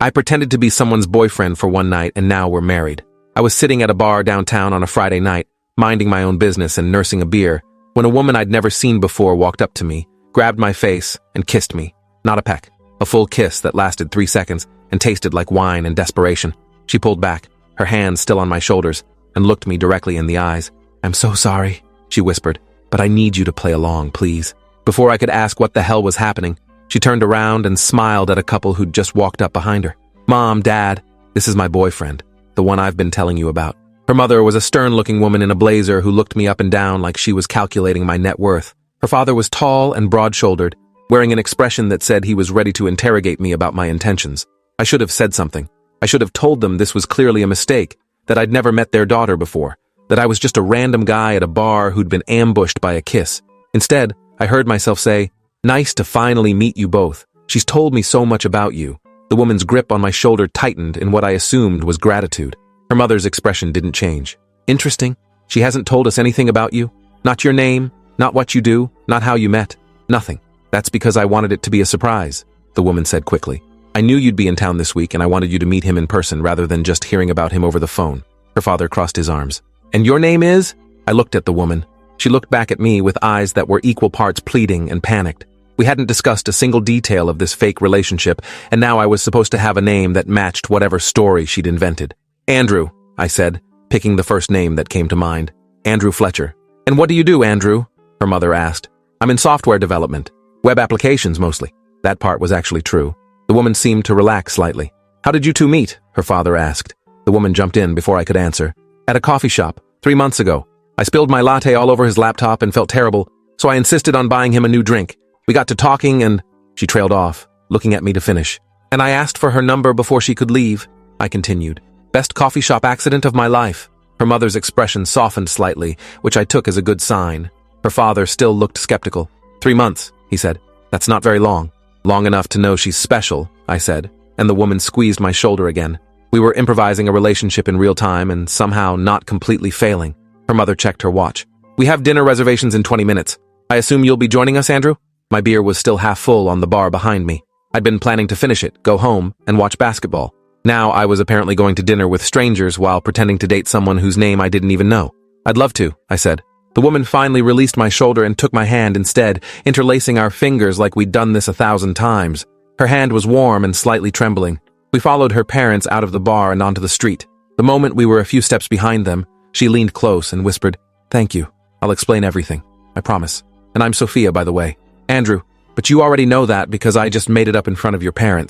I pretended to be someone's boyfriend for one night and now we're married. I was sitting at a bar downtown on a Friday night, minding my own business and nursing a beer, when a woman I'd never seen before walked up to me, grabbed my face, and kissed me. Not a peck. A full kiss that lasted 3 seconds and tasted like wine and desperation. She pulled back, her hands still on my shoulders, and looked me directly in the eyes. "I'm so sorry," she whispered, "but I need you to play along, please." Before I could ask what the hell was happening, she turned around and smiled at a couple who'd just walked up behind her. "Mom, Dad, this is my boyfriend, the one I've been telling you about." Her mother was a stern-looking woman in a blazer who looked me up and down like she was calculating my net worth. Her father was tall and broad-shouldered, wearing an expression that said he was ready to interrogate me about my intentions. I should have said something. I should have told them this was clearly a mistake, that I'd never met their daughter before, that I was just a random guy at a bar who'd been ambushed by a kiss. Instead, I heard myself say, "Nice to finally meet you both. She's told me so much about you." The woman's grip on my shoulder tightened in what I assumed was gratitude. Her mother's expression didn't change. "Interesting. She hasn't told us anything about you? Not your name, not what you do, not how you met? Nothing. That's because I wanted it to be a surprise," the woman said quickly. "I knew you'd be in town this week and I wanted you to meet him in person rather than just hearing about him over the phone." Her father crossed his arms. "And your name is?" I looked at the woman. She looked back at me with eyes that were equal parts pleading and panicked. We hadn't discussed a single detail of this fake relationship, and now I was supposed to have a name that matched whatever story she'd invented. "Andrew," I said, picking the first name that came to mind. "Andrew Fletcher." "And what do you do, Andrew?" her mother asked. "I'm in software development. Web applications, mostly." That part was actually true. The woman seemed to relax slightly. "How did you two meet?" her father asked. The woman jumped in before I could answer. "At a coffee shop, 3 months ago. I spilled my latte all over his laptop and felt terrible, so I insisted on buying him a new drink. We got to talking and..." She trailed off, looking at me to finish. "And I asked for her number before she could leave," I continued. "Best coffee shop accident of my life." Her mother's expression softened slightly, which I took as a good sign. Her father still looked skeptical. 3 months, he said. "That's not very long." "Long enough to know she's special," I said, and the woman squeezed my shoulder again. We were improvising a relationship in real time and somehow not completely failing. Her mother checked her watch. "We have dinner reservations in 20 minutes. I assume you'll be joining us, Andrew?" My beer was still half full on the bar behind me. I'd been planning to finish it, go home, and watch basketball. Now I was apparently going to dinner with strangers while pretending to date someone whose name I didn't even know. "I'd love to," I said. The woman finally released my shoulder and took my hand instead, interlacing our fingers like we'd done this 1,000 times. Her hand was warm and slightly trembling. We followed her parents out of the bar and onto the street. The moment we were a few steps behind them, she leaned close and whispered, "Thank you. I'll explain everything. I promise. And I'm Sophia, by the way. Andrew, but you already know that because I just made it up in front of your parents."